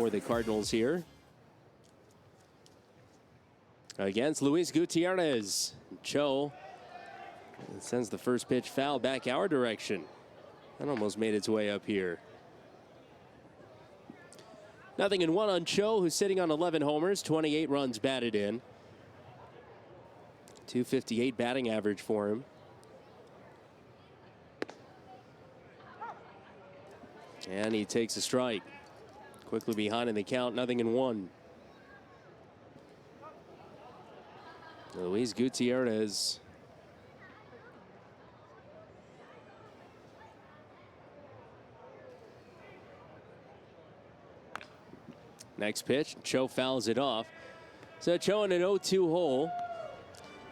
for the Cardinals here. Against Luis Gutierrez. Cho sends the first pitch foul back our direction. That almost made its way up here. 0-1 on Cho, who's sitting on 11 homers, 28 runs batted in. .258 batting average for him. And he takes a strike. Quickly behind in the count, 0-1. Luis Gutierrez. Next pitch, Cho fouls it off. So Cho in an 0-2 hole.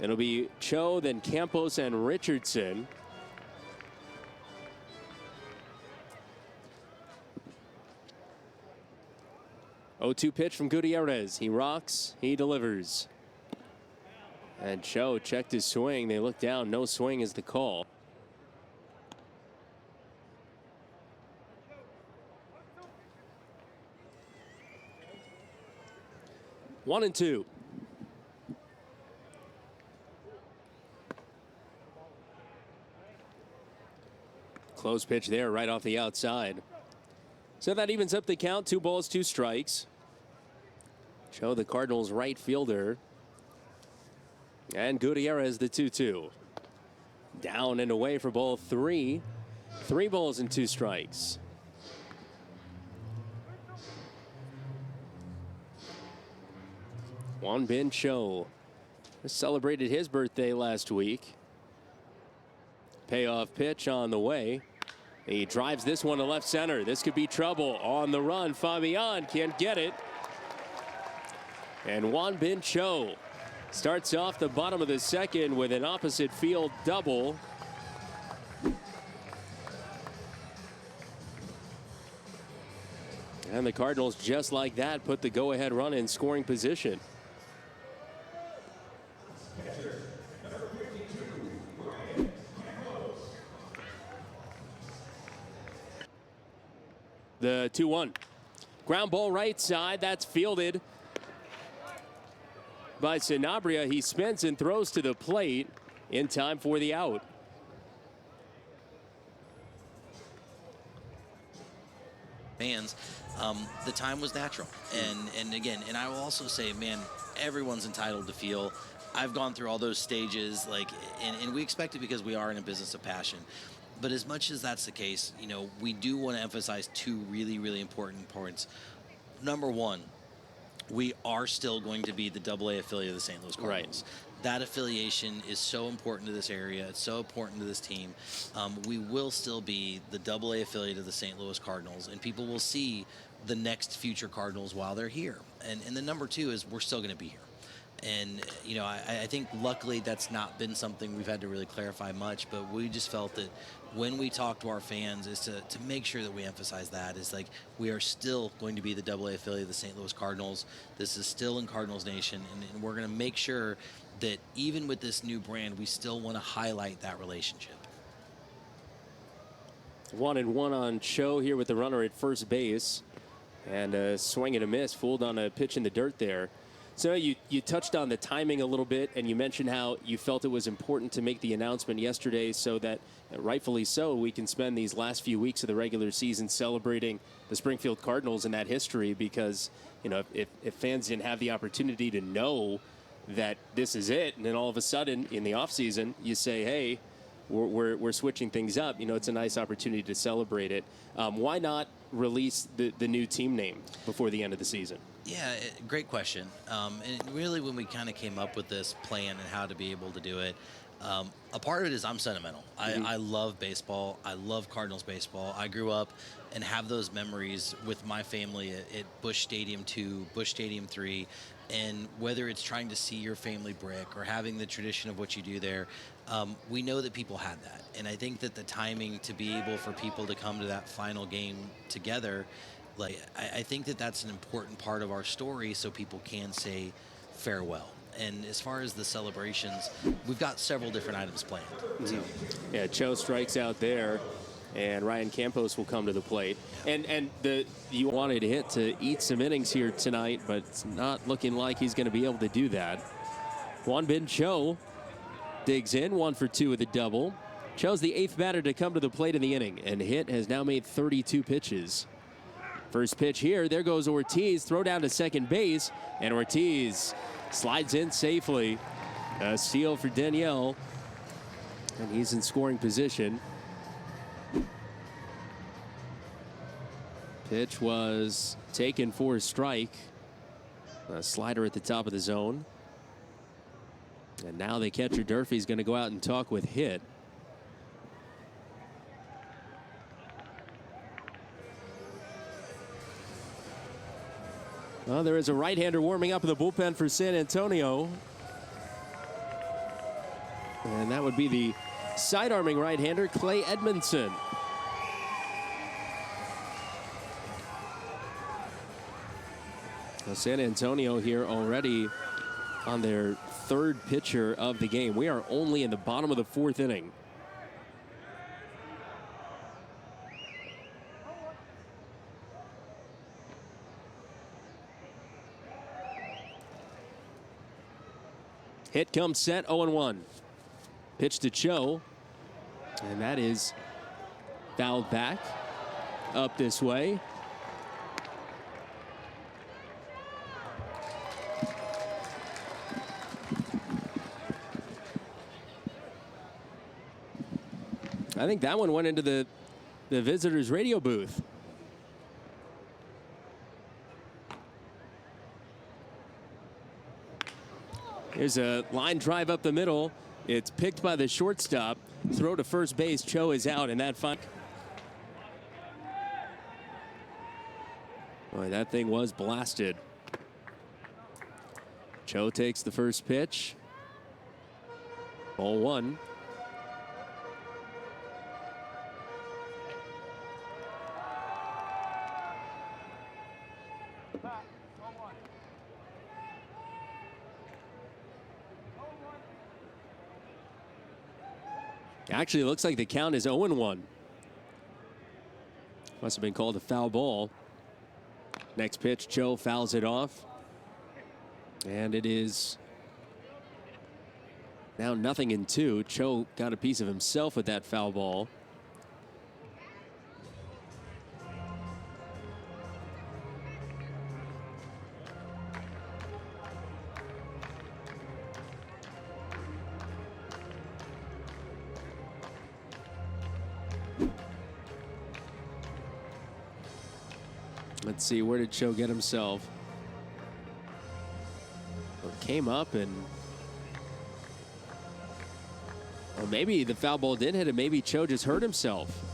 It'll be Cho, then Campos and Richardson. .0-2 pitch from Gutierrez. He rocks, he delivers. And Cho checked his swing. They look down. No swing is the call. One and two. Close pitch there right off the outside. So that evens up the count. 2 balls, 2 strikes. Cho, the Cardinals' right fielder. And Gutierrez, the 2-2. Down and away for ball 3. 3 balls and 2 strikes. Won Bin Cho celebrated his birthday last week. Payoff pitch on the way. He drives this one to left center. This could be trouble. On the run, Fabian can't get it. And Won Bin Cho starts off the bottom of the second with an opposite field double. And the Cardinals, just like that, put the go-ahead run in scoring position. The 2-1. Ground ball right side. That's fielded by Sanabria. He spins and throws to the plate in time for the out. Fans, the time was natural. And again, and I will also say, man, everyone's entitled to feel. I've gone through all those stages, and we expect it because we are in a business of passion. But as much as that's the case, you know, we do want to emphasize 2 really, really important points. Number 1, we are still going to be the AA affiliate of the St. Louis Cardinals. Right. That affiliation is so important to this area. It's so important to this team. We will still be the AA affiliate of the St. Louis Cardinals, and people will see the next future Cardinals while they're here. And the number 2 is we're still going to be here. And, you know, I think luckily that's not been something we've had to really clarify much, but we just felt that when we talk to our fans is to make sure that we emphasize that is like we are still going to be the AA affiliate of the St. Louis Cardinals. This is still in Cardinals Nation, and we're going to make sure that even with this new brand, we still want to highlight that relationship. 1-1 on Cho here with the runner at first base. And a swing and a miss, fooled on a pitch in the dirt there. So you touched on the timing a little bit, and you mentioned how you felt it was important to make the announcement yesterday so that, rightfully so, we can spend these last few weeks of the regular season celebrating the Springfield Cardinals and that history, because, you know, if fans didn't have the opportunity to know that this is it, and then all of a sudden in the offseason you say, hey, we're switching things up, you know, it's a nice opportunity to celebrate it. Why not release the new team name before the end of the season? Yeah, great question. And really when we kind of came up with this plan and how to be able to do it, a part of it is I'm sentimental. I love baseball. I love Cardinals baseball. I grew up and have those memories with my family at Busch Stadium 2, Busch Stadium 3. And whether it's trying to see your family brick or having the tradition of what you do there, we know that people had that. And I think that the timing to be able for people to come to that final game together, like I think that that's an important part of our story so people can say farewell. And as far as the celebrations, we've got several different items planned. So. Yeah, Cho strikes out there. And Ryan Campos will come to the plate. And you wanted Hit to eat some innings here tonight, but it's not looking like he's going to be able to do that. Won-Bin Cho digs in, 1 for 2 with a double. Cho's the 8th batter to come to the plate in the inning, and Hit has now made 32 pitches. First pitch here, there goes Ortiz, throw down to second base, and Ortiz slides in safely. A steal for Danielle, and he's in scoring position. Pitch was taken for a strike. A slider at the top of the zone. And now the catcher Durfee's going to go out and talk with Hit. Well, there is a right-hander warming up in the bullpen for San Antonio. And that would be the side-arming right-hander, Clay Edmondson. Well, San Antonio here already on their 3rd pitcher of the game. We are only in the bottom of the 4th inning. Hit comes set, 0-1. Pitch to Cho, and that is fouled back up this way. I think that one went into the visitors' radio booth. Here's a line drive up the middle. It's picked by the shortstop. Throw to first base. Cho is out, and that fun. Boy, that thing was blasted. Cho takes the first pitch. Ball 1. Actually, it looks like the count is 0-1. Must have been called a foul ball. Next pitch, Cho fouls it off. And it is now 0-2. Cho got a piece of himself with that foul ball. Let's see, where did Cho get himself? Well, came up and... Or maybe the foul ball did hit him. Maybe Cho just hurt himself.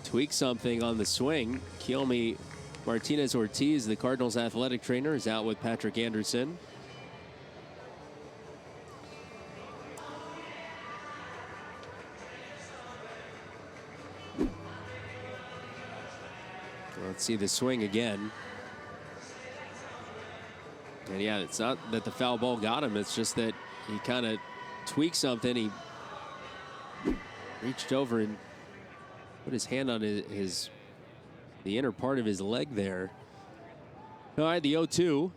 Tweaked something on the swing. Kiyomi Martinez-Ortiz, the Cardinals athletic trainer, is out with Patrick Anderson. Let's see the swing again. And yeah, it's not that the foul ball got him. It's just that he kind of tweaked something. He reached over and put his hand on the inner part of his leg there. All right, the 0-2.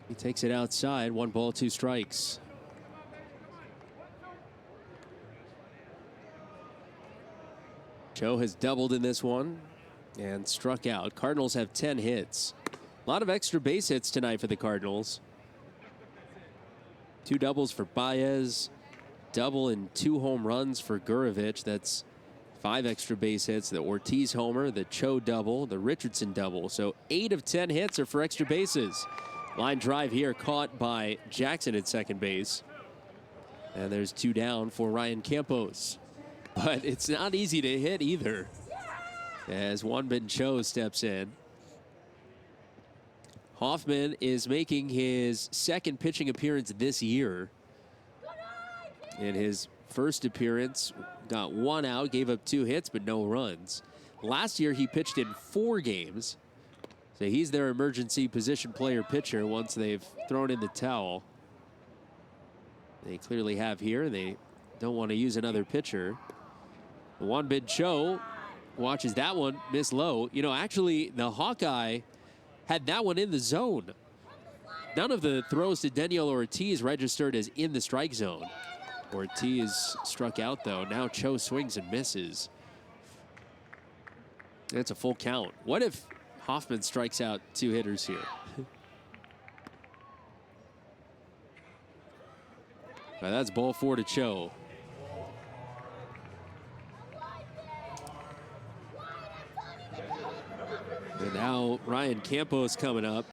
He takes it outside. 1 ball, 2 strikes. Cho has doubled in this one and struck out. Cardinals have 10 hits. A lot of extra base hits tonight for the Cardinals. 2 doubles for Baez, double and 2 home runs for Gurovich. That's 5 extra base hits. The Ortiz homer, the Cho double, the Richardson double. So 8 of 10 hits are for extra bases. Line drive here caught by Jackson at second base. And there's 2 down for Ryan Campos. But it's not easy to hit either, as Won-Bin Cho steps in. Hoffman is making his 2nd pitching appearance this year. In his first appearance, got 1 out, gave up 2 hits, but no runs. Last year, he pitched in 4 games. So he's their emergency position player pitcher once they've thrown in the towel. They clearly have here. They don't want to use another pitcher. Wanbin Cho watches that one miss low. You know, actually, the Hawkeye had that one in the zone. None of the throws to Daniel Ortiz registered as in the strike zone. Ortiz struck out, though. Now Cho swings and misses. That's a full count. What if Hoffman strikes out 2 hitters here? Well, that's ball 4 to Cho. And now Ryan Campos coming up.